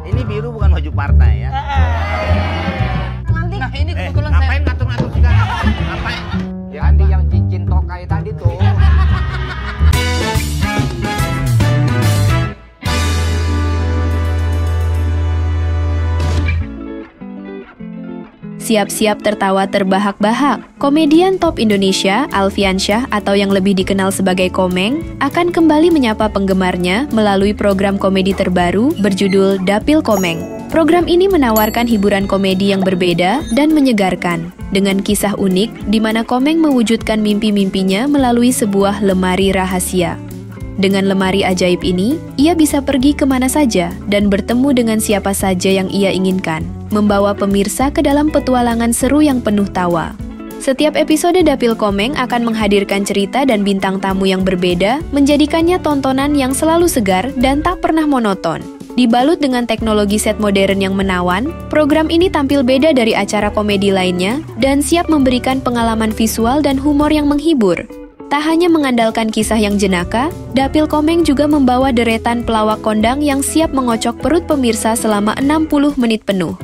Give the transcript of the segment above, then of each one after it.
Ini biru bukan baju partai ya. Nanti. Nah ini kebetulan Ngapain ngatur-ngatur segala? Ngapain? Ya Andi yang cincin tokai tadi tuh. Siap-siap tertawa terbahak-bahak. Komedian top Indonesia, Alfiansyah atau yang lebih dikenal sebagai Komeng, akan kembali menyapa penggemarnya melalui program komedi terbaru berjudul Dapil Komeng. Program ini menawarkan hiburan komedi yang berbeda dan menyegarkan, dengan kisah unik di mana Komeng mewujudkan mimpi-mimpinya melalui sebuah lemari rahasia. Dengan lemari ajaib ini, ia bisa pergi kemana saja dan bertemu dengan siapa saja yang ia inginkan, membawa pemirsa ke dalam petualangan seru yang penuh tawa. Setiap episode Dapil Komeng akan menghadirkan cerita dan bintang tamu yang berbeda, menjadikannya tontonan yang selalu segar dan tak pernah monoton. Dibalut dengan teknologi set modern yang menawan, program ini tampil beda dari acara komedi lainnya dan siap memberikan pengalaman visual dan humor yang menghibur. Tak hanya mengandalkan kisah yang jenaka, Dapil Komeng juga membawa deretan pelawak kondang yang siap mengocok perut pemirsa selama 60 menit penuh.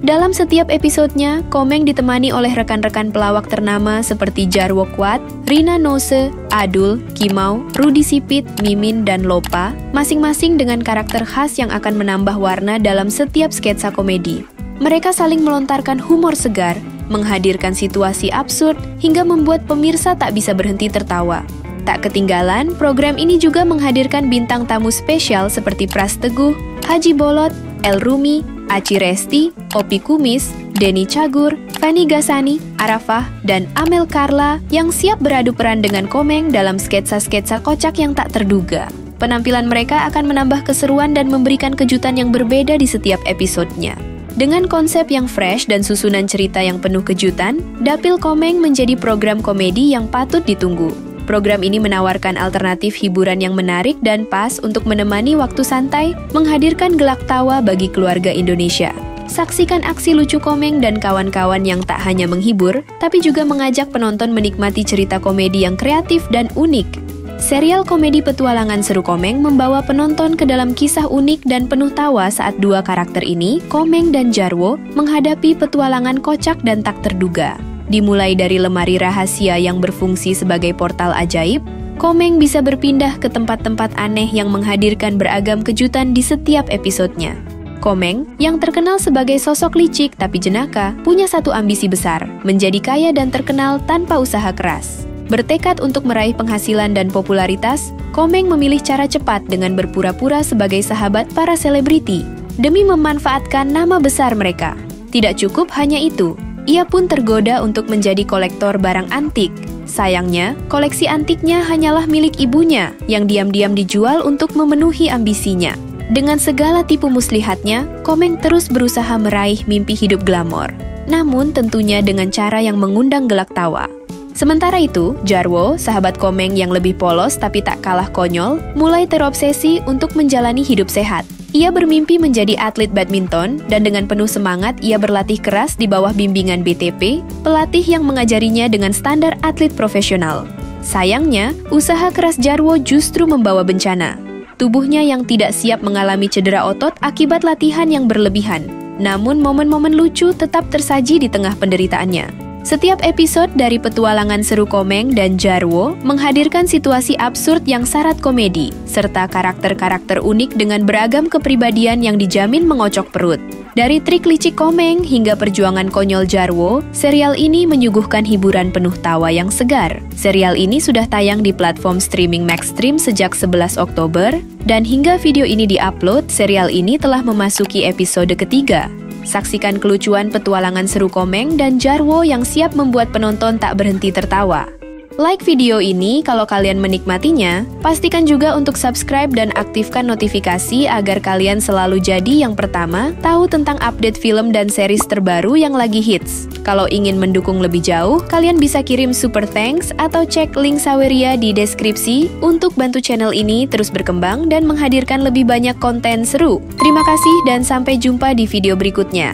Dalam setiap episodenya, Komeng ditemani oleh rekan-rekan pelawak ternama seperti Jarwo Kuat, Rina Nose, Adul, Kimau, Rudi Sipit, Mimin, dan Lopa, masing-masing dengan karakter khas yang akan menambah warna dalam setiap sketsa komedi. Mereka saling melontarkan humor segar, menghadirkan situasi absurd, hingga membuat pemirsa tak bisa berhenti tertawa. Tak ketinggalan, program ini juga menghadirkan bintang tamu spesial seperti Pras Teguh, Haji Bolot, El Rumi, Aci Resti, Opi Kumis, Denny Cagur, Fani Gasani, Arafah, dan Amel Carla yang siap beradu peran dengan Komeng dalam sketsa-sketsa kocak yang tak terduga. Penampilan mereka akan menambah keseruan dan memberikan kejutan yang berbeda di setiap episodenya. Dengan konsep yang fresh dan susunan cerita yang penuh kejutan, Dapil Komeng menjadi program komedi yang patut ditunggu. Program ini menawarkan alternatif hiburan yang menarik dan pas untuk menemani waktu santai, menghadirkan gelak tawa bagi keluarga Indonesia. Saksikan aksi lucu Komeng dan kawan-kawan yang tak hanya menghibur, tapi juga mengajak penonton menikmati cerita komedi yang kreatif dan unik. Serial komedi petualangan seru Komeng membawa penonton ke dalam kisah unik dan penuh tawa saat dua karakter ini, Komeng dan Jarwo, menghadapi petualangan kocak dan tak terduga. Dimulai dari lemari rahasia yang berfungsi sebagai portal ajaib, Komeng bisa berpindah ke tempat-tempat aneh yang menghadirkan beragam kejutan di setiap episodenya. Komeng, yang terkenal sebagai sosok licik tapi jenaka, punya satu ambisi besar, menjadi kaya dan terkenal tanpa usaha keras. Bertekad untuk meraih penghasilan dan popularitas, Komeng memilih cara cepat dengan berpura-pura sebagai sahabat para selebriti, demi memanfaatkan nama besar mereka. Tidak cukup hanya itu, ia pun tergoda untuk menjadi kolektor barang antik. Sayangnya, koleksi antiknya hanyalah milik ibunya, yang diam-diam dijual untuk memenuhi ambisinya. Dengan segala tipu muslihatnya, Komeng terus berusaha meraih mimpi hidup glamor. Namun tentunya dengan cara yang mengundang gelak tawa. Sementara itu, Jarwo, sahabat Komeng yang lebih polos tapi tak kalah konyol, mulai terobsesi untuk menjalani hidup sehat. Ia bermimpi menjadi atlet badminton dan dengan penuh semangat ia berlatih keras di bawah bimbingan BTP, pelatih yang mengajarinya dengan standar atlet profesional. Sayangnya, usaha keras Jarwo justru membawa bencana. Tubuhnya yang tidak siap mengalami cedera otot akibat latihan yang berlebihan. Namun momen-momen lucu tetap tersaji di tengah penderitaannya. Setiap episode dari petualangan seru Komeng dan Jarwo menghadirkan situasi absurd yang syarat komedi, serta karakter-karakter unik dengan beragam kepribadian yang dijamin mengocok perut. Dari trik licik Komeng hingga perjuangan konyol Jarwo, serial ini menyuguhkan hiburan penuh tawa yang segar. Serial ini sudah tayang di platform streaming Maxstream sejak 11 Oktober, dan hingga video ini diupload, serial ini telah memasuki episode ketiga. Saksikan kelucuan petualangan seru Komeng dan Jarwo yang siap membuat penonton tak berhenti tertawa. Like video ini kalau kalian menikmatinya, pastikan juga untuk subscribe dan aktifkan notifikasi agar kalian selalu jadi yang pertama tahu tentang update film dan series terbaru yang lagi hits. Kalau ingin mendukung lebih jauh, kalian bisa kirim super thanks atau cek link Saweria di deskripsi untuk bantu channel ini terus berkembang dan menghadirkan lebih banyak konten seru. Terima kasih dan sampai jumpa di video berikutnya.